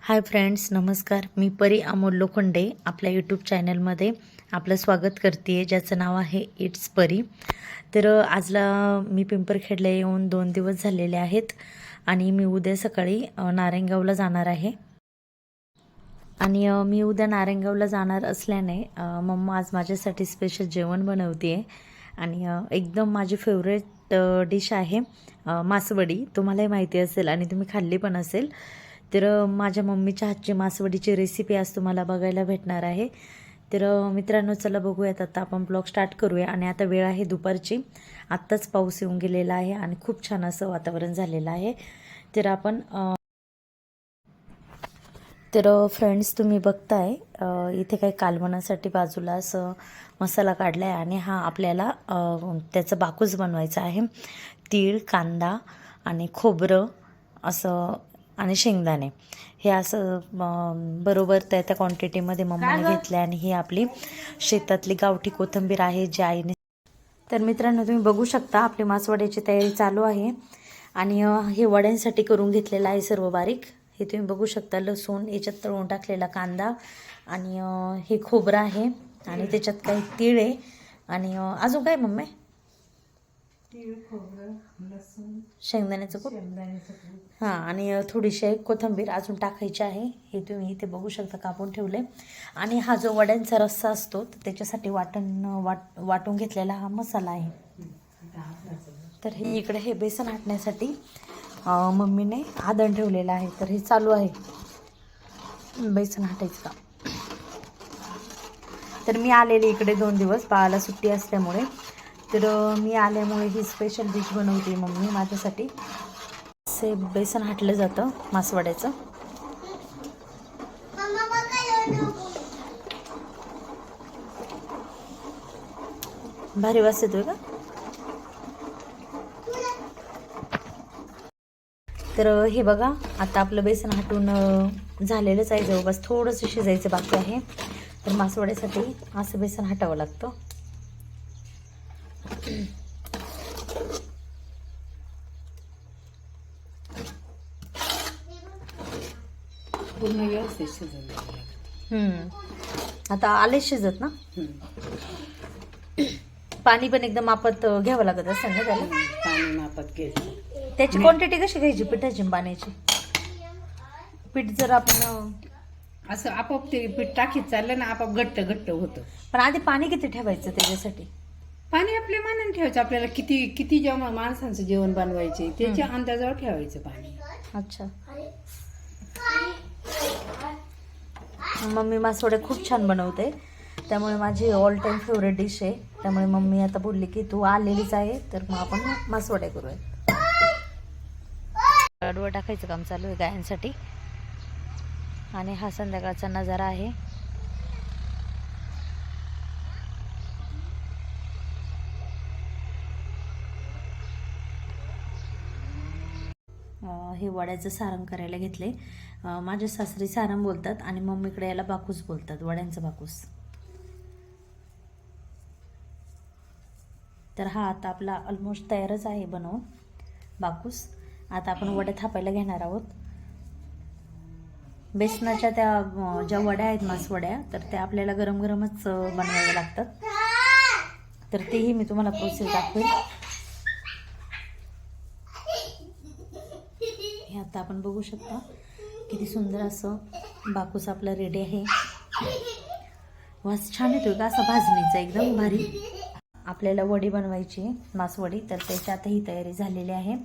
Hi friends, नमस्कार. मी परी अमोल लोखंडे आपल्या यूट्यूब चॅनलमध्ये आपलं स्वागत करते, ज्याचं नाव आहे इट्स परी. तर आजला मी पिंपरखेडला येऊन 2 दिवस झालेले आहेत आणि मी उद्या सकाळी नारायणगावला जाणार आहे. आणि मी उद्या नारायणगावला जाणार असल्याने मम्मा आज माझ्यासाठी स्पेशल जेवण बनवते आहे. आणि एकदम माझी फेवरेट डिश आहे मासवडी. तुम्हालाही माहिती असेल आणि तुम्ही खाल्ली पण असेल. तर माझ्या मम्मीच्या हातची मासवडीची रेसिपी आज तुम्हाला बघायला भेटणार आहे. तर मित्रांनो, चला बघूयात. आता आपण ब्लॉग स्टार्ट करूया. आणि आता वेळ आहे दुपारची. आत्ताच पाऊस येऊन गेलेला आहे आणि खूप छान असं वातावरण झालेलं आहे. तर आपण फ्रेंड्स, तुम्ही बघताय इथे काही कालवणासाठी बाजूला असं मसाला काढला आहे. आणि हा आपल्याला त्याचं बाकूस बनवायचं आहे. तीळ, कांदा आणि खोबरं असं आणि शेंगदाणे हे असं बरोबर त्या त्या क्वांटिटीमध्ये मम्मीने घेतलं. आणि ही आपली शेतातली गावठी कोथिंबीर आहे जी आईने. तर मित्रांनो, तुम्ही बघू शकता आपली मासवड्याची तयारी चालू आहे. आणि हे वड्यांसाठी करून घेतलेलं आहे सर्व बारीक. हे तुम्ही बघू शकता. लसूण, याच्यात तळून टाकलेला कांदा आणि हे खोबरं आहे. आणि त्याच्यात काही तीळ आहे. आणि अजून काय मम्मी? तीळ, खोबरं, लसूण, शेंगदाण्याचं कूट. हां, आणि थोडीशी कोथिंबीर अजून टाकायची आहे. हे तुम्ही इथे बघू शकता कापून ठेवले. आणि हा जो वड्यांचा रस्सा असतो तर त्याच्यासाठी वाटून घेतलेला हा मसाला आहे. तर हे इकडे हे बेसन हाटण्यासाठी मम्मीने आदण ठेवलेलं आहे. तर हे चालू आहे बेसन हाटायचं काम. तर मी आलेले इकडे 2 दिवस बाळाला सुट्टी असल्यामुळे. तर मी आल्यामुळे ही स्पेशल डिश बनवते मम्मी माझ्यासाठी. असे बेसन हाटलं जातं मासवड्याचं. भारी वास येतोय का? तर हे बघा, आता आपलं बेसन हाटून झालेलंच आहे जवळपास. थोडंसं शिजायचं बाकी आहे. तर मासवड्यासाठी असं बेसन हटावं लागतं. पूर्ण व्यवस्थित शिजवलं. आता आले शिजत ना. पाणी पण एकदम मापात घ्यावं लागत असेल ना त्याला. पाणी मापात घ्यायचं. त्याची क्वांटिटी कशी घ्यायची पिठाची पाण्याची? पीठ जर आपण असं आपोआप ते पीठ टाकीत चाललं ना, आपोआप घट्ट घट्ट होतं. पण आधी पाणी किती ठेवायचं त्याच्यासाठी? पाणी आपल्या मानाने ठेवायचं. आपल्याला किती जेव्हा माणसांचं जेवण बनवायचे त्याच्या अंदाजावर ठेवायचं पाणी. अच्छा. मम्मी मासवड्या खूप छान बनवते, त्यामुळे माझी ऑल टाईम फेवरेट डिश आहे. त्यामुळे मम्मी आता बोलली की तू आलेलीच आहे तर मग आपण मासवड्या करूया. लाडू टाकायचं काम चालू आहे गायांसाठी. आणि हा संध्याकाळचा नजारा आहे. हे वड्याचं सारण करायला घेतले. माझे सासरी सारण बोलतात आणि मम्मीकडे याला बाकूस बोलतात, वड्यांचं बाकूस. तर हा आता आपला ऑलमोस्ट तयारच आहे बनवून बाकूस. आता आपण वड्या थापायला घेणार आहोत. बेसनाच्या त्या ज्या वड्या आहेत मासवड्या, तर त्या आपल्याला गरम गरमच बनवाव्या लागतात. तर तेही मी तुम्हाला प्रोसेस दाखवेल. हे आता आपण बघू शकता किती सुंदर असं बाकूस आपला रेडी आहे. वास छान येतोय का असा भाजणीचा, एकदम भारी. आपल्याला वडी बनवायची मासवडी, तर त्याची आता ही तयारी झालेली आहे.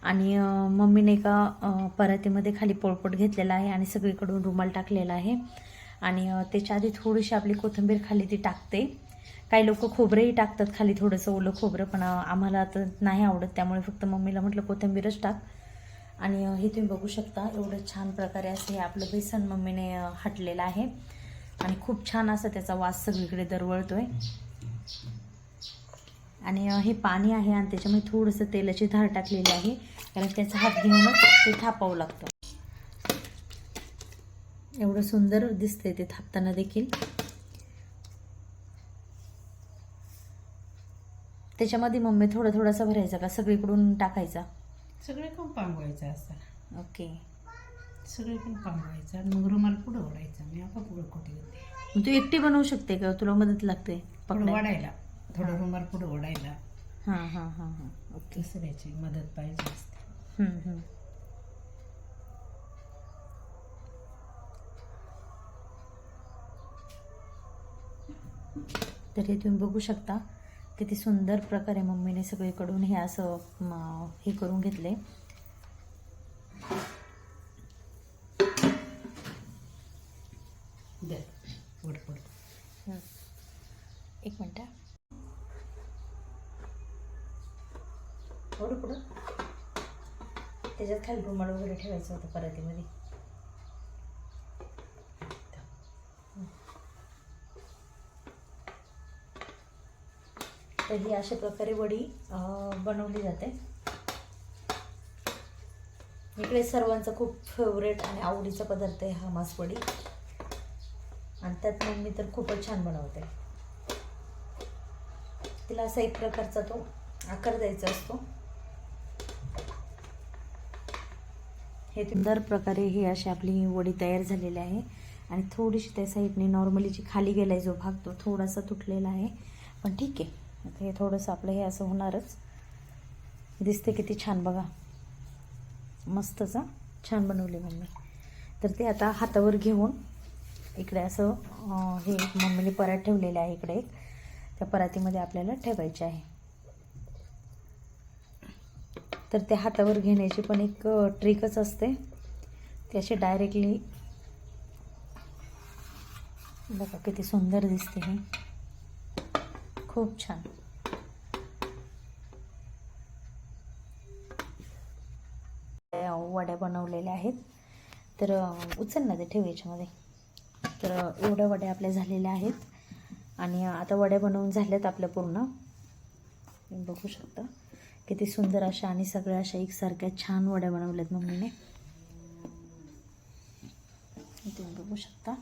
आणि मम्मीने एका परातीमध्ये खाली पोळपट घेतलेला आहे आणि सगळीकडून रुमाल टाकलेला आहे. आणि त्याच्या आधी थोडीशी आपली कोथिंबीर खाली ती टाकते. काही लोक खोबरंही टाकतात खाली, थोडंसं ओलं खोबरं, पण आम्हाला तर नाही आवडत, त्यामुळे फक्त मम्मीला म्हटलं कोथिंबीरच टाक. आणि हे तुम्ही बघू शकता एवढं छान प्रकारे असं हे आपलं बेसन मम्मीने हटलेलं आहे. आणि खूप छान असं त्याचा वास सगळीकडे दरवळतोय. आणि हे पाणी आहे आणि त्याच्यामध्ये थोडंसं तेलाची धार टाकलेली आहे, कारण त्याचा हात घेऊनच ते थापावं लागतं. एवढं सुंदर दिसतंय ते थापताना देखील. त्याच्यामध्ये मम्मी थोडासा भरायचा का सगळीकडून टाकायचा? सगळे खूप पांगवायचं असतं. ओके. सगळे पण पांगवायचं आणि मग रुमाल पुढं ओढायचा. मी आता पुढं कुठे होते तू एकटी बनवू शकते का, तुला मदत लागते पुढं पकडायला? ओढायला, थोडं रुमाल पुढं ओढायला. हां हां हां हां ओके. दुसऱ्याची मदत पाहिजे असते. तर हे तुम्ही बघू शकता किती सुंदर प्रकारे मम्मीने सगळीकडून हे असं हे करून घेतले. दे पुढं पुढं. एक मिनटं. एवढं पुढं त्याच्यात खाली रुमाल वगैरे ठेवायचं होतं परातीमध्ये. तर ही अशा प्रकारे वडी बनवली जाते. इकडे सर्वांचा खूप फेवरेट आणि आवडीचा पदार्थ आहे हा मासवडी, आणि त्यात मम्मी तर खूपच छान बनवते. तिला असा एक प्रकारचा तो आकार द्यायचा असतो. हे सुंदर प्रकारे ही अशी आपली वडी तयार झालेली आहे. आणि थोडीशी त्या साईडने नॉर्मली जी खाली गेलाय जो भाग तो थोडासा तुटलेला आहे, पण ठीक आहे. आता हे थोडंसं आपलं हे असं होणारच. दिसते किती छान बघा, मस्तच छान बनवली मम्मी. तर ते आता हातावर घेऊन इकडे असं हे मम्मीने परात ठेवलेले आहे इकडे एक, त्या परातीमध्ये आपल्याला ठेवायचे आहे. तर त्या हातावर घेण्याची पण एक ट्रिकच असते. ती अशी डायरेक्टली बघा किती सुंदर दिसते ही, खूप छान. वड्या बनवलेल्या आहेत. तर उचल ना ते ठेव याच्यामध्ये. तर एवढ्या वड्या आपल्या झालेल्या आहेत. आणि आता वड्या बनवून झाल्यात आपल्या पूर्ण. बघू शकता किती सुंदर अशा आणि सगळ्या अशा एकसारख्या छान वड्या बनवल्यात मम्मीने, तुम्ही बघू शकता.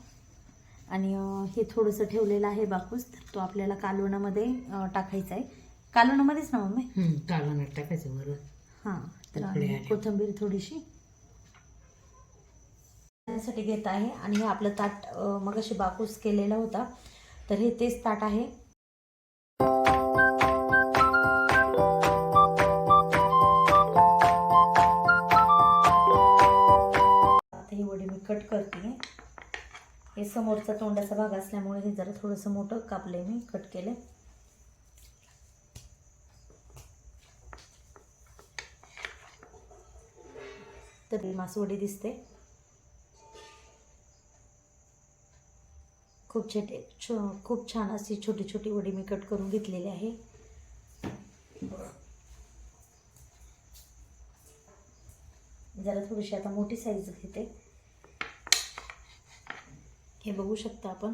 आणि हे थोडंसं ठेवलेलं आहे बाकूस, तो आपल्याला कालवणामध्ये टाकायचा आहे. कालवणामध्येच ना मम्मी? कालवणात टाकायचं बरोबर. हां. तर कोथिंबीर थोडीशी साठी घेत आहे. आणि हे आपलं ताट मग अशी बाकूस केलेला होता, तर हे तेच ताट आहे. आता ही वडी मी कट करते. हे समोरचा तोंडाचा भाग असल्यामुळे हे जरा थोडंसं मोठं कापले, मी कट केले. तर मासवडी दिसते. खूप छान अशी छोटी छोटी वडी मी कट करून घेतलेली आहे. जरा थोडीशी आता मोठी साईज घेते. हे बघू शकता आपण.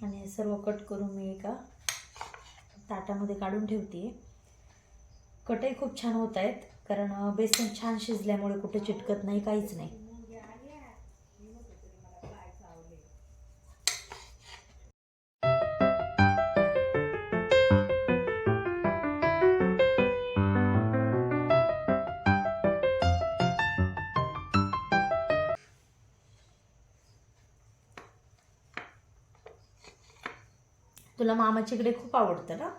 आणि हे सर्व कट करून मी एका ताटामध्ये काढून ठेवते. कटही खूप छान होत आहेत, कारण बेसन छान शिजल्यामुळे कुठे चिटकत नाही, काहीच नाही. तुला मामाची इकडे खूप आवडतं ना?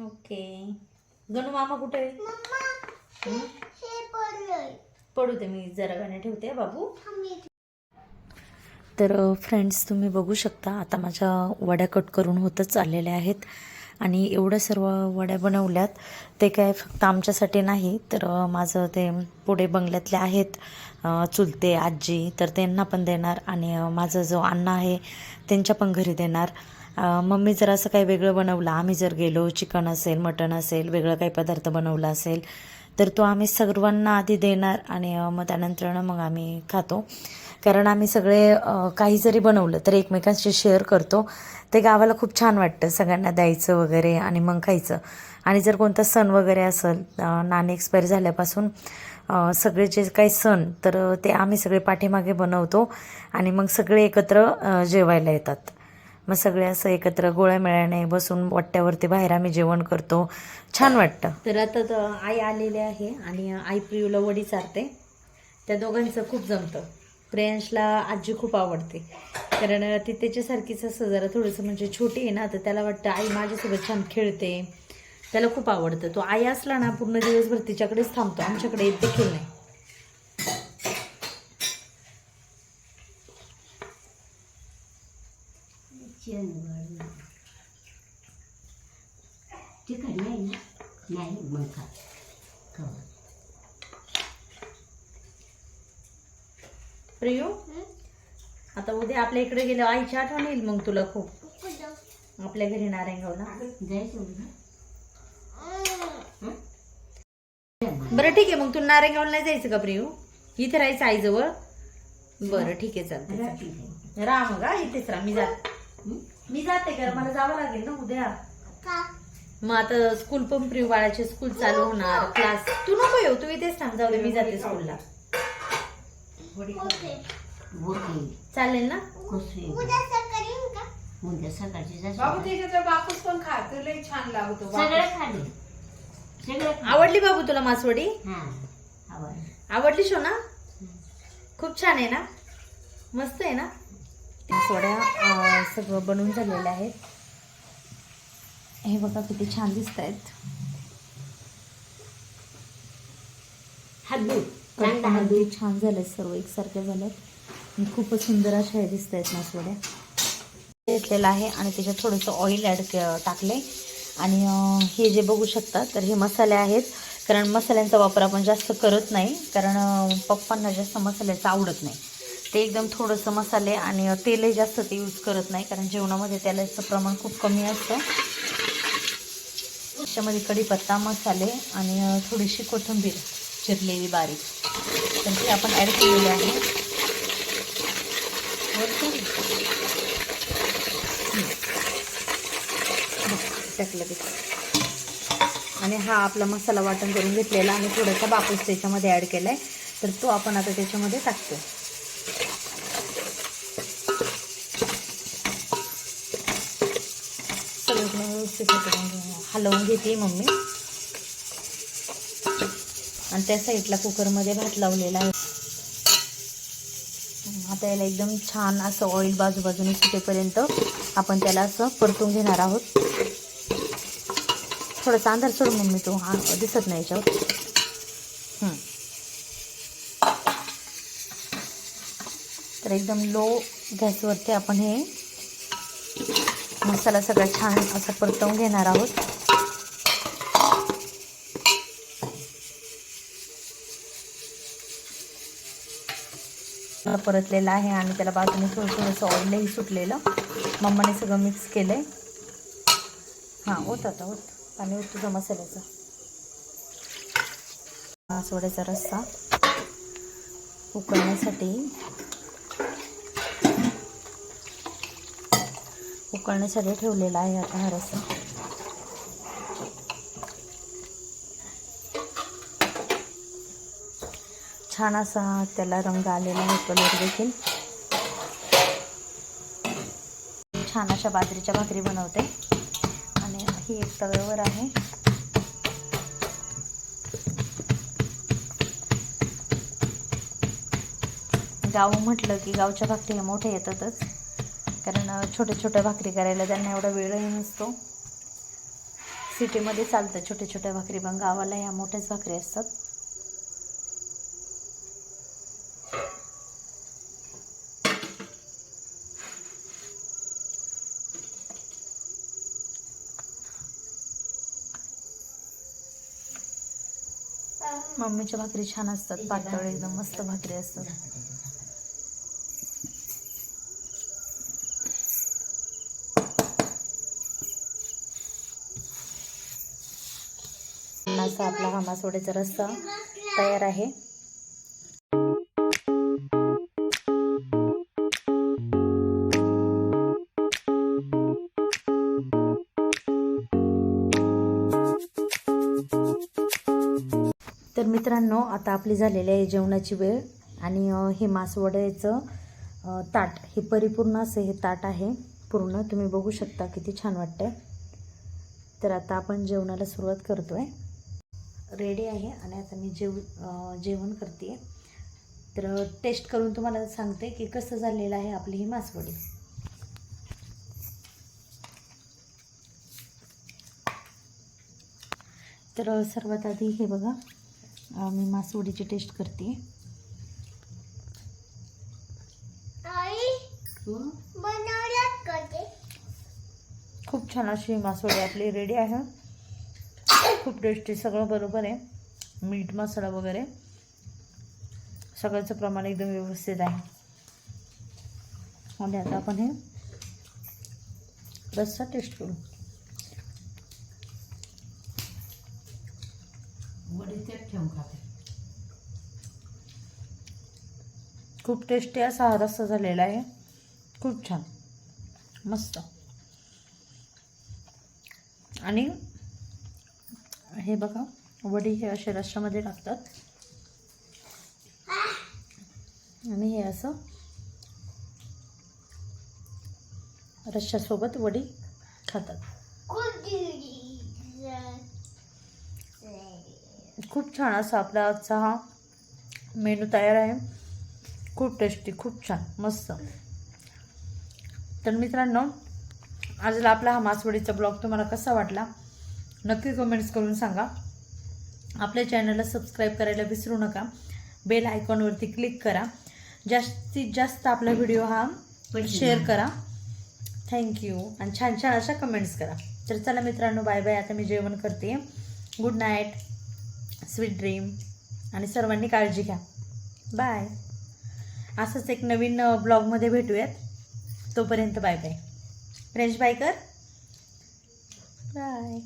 ओके. गणू मामा कुठे आहे? पडू दे, मी जरा गाणे ठेवते बाबू. तर फ्रेंड्स, तुम्ही बघू शकता आता माझ्या वड्या कट करून होतच आलेल्या आहेत. आणि एवढ्या सर्व वड्या बनवल्यात. ते काय फक्त आमच्यासाठी नाही, तर माझं ते पुढे बंगल्यातले आहेत चुलते आजी, तर त्यांना पण देणार. आणि माझा जो अण्णा आहे त्यांच्या पण घरी देणार. मम्मी जर असं काही वेगळं बनवलं, आम्ही जर गेलो, चिकन असेल, मटण असेल, वेगळं काही पदार्थ बनवला असेल, तर तो आम्ही सर्वांना आधी देणार. आणि मग त्यानंतर मग आम्ही खातो. कारण आम्ही सगळे काही जरी बनवलं तर एकमेकांशी शेअर करतो. ते गावाला खूप छान वाटतं, सगळ्यांना द्यायचं वगैरे आणि मग खायचं. आणि जर कोणता सण वगैरे असेल, नानी एक्सपायर झाल्यापासून सगळे जे काही सण, तर ते आम्ही सगळे पाठीमागे बनवतो आणि मग सगळे एकत्र जेवायला येतात. मग सगळे असं एकत्र गोळ्या मेळ्याने बसून वाट्यावरती बाहेर आम्ही जेवण करतो, छान वाटतं. तर आता आई आलेली आहे आणि आई प्रियूला वडी चारते. त्या दोघांचं खूप जमतं. प्रियांशला आजी खूप आवडते, कारण ती त्याच्यासारखीच असं जरा थोडंसं म्हणजे छोटी आहे ना, तर त्याला वाटतं आई माझ्यासोबत छान खेळते, त्याला खूप आवडतं. तो आई असला ना पूर्ण दिवसभर तिच्याकडेच थांबतो, आमच्याकडे येत देखील नाही. प्रियू, आता उद्या आपल्या इकडे गेलं आईची आठवण येईल मग तुला खूप. आपल्या घरी नारायणगावला बरं ठीक आहे. मग तुला नारायणगावला नाही जायचं का प्रियू? इथे राहायचं आईजवळ? बरं ठीक आहे, चालतं. राहा मग, इथेच राहा. मी जाते कारण मला जावं लागेल ना उद्या. मग आता स्कूल पण प्रियू बाळाचे स्कूल चालू होणार, क्लास. तू नको येऊ, तू इथेच थांब. जाऊ दे, मी जाते स्कूलला. चालेल ना? बाबू त्याच्यात बापूस पण खा, तर लई छान लागतो. आवडली बाबू तुला मासवडी? आवडली शोना? खूप छान आहे ना, मस्त आहे ना. मासवड्या सगळं बनवून झालेल्या आहेत. हे बघा किती छान दिसत आहेत. छान झाले, सर्व एकसारख्या झाल्यात. खूपच सुंदर अशा हे दिसत आहेत मासवड्या. घेतलेला आहे आणि त्याच्यात थोडंसं ऑइल टाकले. आणि हे जे बघू शकता, तर हे मसाले आहेत. कारण मसाल्यांचा वापर आपण जास्त करत नाही, कारण पप्पांना जास्त मसाल्याचं आवडत नाही. ते एकदम थोडंसं मसाले आणि तेलही जास्त ते यूज करत नाही, कारण जेवणामध्ये तेलाचं प्रमाण खूप कमी असतं. त्याच्यामध्ये कढीपत्ता, मसाले आणि थोडीशी कोथिंबीर चिरलेली बारीक, तर ते आपण ॲड केलेले आहे. टाकलं ते. आणि हा आपला मसाला वाटण करून घेतलेला आणि थोडासा बापूस त्याच्यामध्ये ॲड केलाय, तर तो आपण आता त्याच्यामध्ये टाकतो. सगळं व्यवस्थित हलवून घेते मम्मी. आणि त्या साईडला कुकरमध्ये भात लावलेला आहे. आता याला एकदम छान असं ऑइल बाजूबाजूने सुटेपर्यंत आपण त्याला असं परतून घेणार आहोत. थोडंसं अंधार सोड मम्मी, तो हा दिसत नाही याच्यावर. तर एकदम लो गॅसवरती आपण हे मसाला सगळा छान असं परतवून घेणार आहोत. परतलेला आहे आणि त्याला बाजूने थोडंसं ऑइलही सुटलेलं. मम्माने सगळं मिक्स केलंय. हां, होत पाणी होत तुझं मसाल्याचं. सोड्याचा रस्सा उकळण्यासाठी ठेवलेला आहे आता हा रस्सा. छान असा त्याला रंग आलेला आहे, कलर देखील. छान अशा बाजरीच्या भाकरी बनवते आणि ही एक तव्यावर आहे. गाव म्हटलं की गावच्या भाकरी मोठ्या येतातच, कारण छोट्या छोट्या भाकरी करायला त्यांना एवढा वेळही नसतो. सिटीमध्ये चालतं छोट्या छोट्या भाकरी, पण गावाला ह्या मोठ्याच भाकरी असतात. मम्मीच्या भाकरी छान असतात, पातळ एकदम मस्त भाकरी असतात. असा आपला हा मासवडीचा रस्सा तयार आहे. तर मित्रांनो, आता आपली झालेली आहे जेवणाची वेळ आणि हे मासवड्याचं ताट हे परिपूर्ण असं हे ताट आहे. पूर्ण तुम्ही बघू शकता किती छान वाटतंय. तर आता आपण जेवणाला सुरुवात करतोय. रेडी आहे आणि आता मी जेवण करते. तर टेस्ट करून तुम्हाला सांगते की कसं झालेलं आहे आपली ही मासवडी. तर सर्वात आधी हे बघा, मी मासवडीची टेस्ट करते. खूप छान अशी मासवडी आपली रेडी आहे. खूप टेस्टी, सगळं बरोबर आहे. मीठ मसाला वगैरे सगळ्याचं प्रमाण एकदम व्यवस्थित आहे. आणि आता आपण हे रस्सा टेस्ट करू. खूप टेस्टी असा हा रस्सा झालेला आहे. खूप छान, मस्त. आणि हे बघा, वडी हे असे रश्श्यामध्ये टाकतात आणि हे असं रश्श्यासोबत वडी खातात. खूप छान असा आपला आजचा हा मेनू तयार आहे. खूप टेस्टी, खूप छान, मस्त. तर मित्रांनो, आजला आपला हा मासवडीचा ब्लॉग तुम्हाला कसा वाटला नक्की कमेंट्स करून सांगा. आपल्या चॅनलला सबस्क्राईब करायला विसरू नका. बेल आयकॉनवरती क्लिक करा. जास्तीत जास्त आपला व्हिडिओ हा शेअर करा. थँक्यू. आणि छान छान अशा कमेंट्स करा. तर चला मित्रांनो, बाय बाय. आता मी जेवण करते. Good night, sweet dream. आणि सर्वांनी काळजी घ्या. बाय. असंच एक नवीन ब्लॉगमध्ये भेटूयात. तोपर्यंत बाय बाय. फ्रेंच बाय कर. बाय.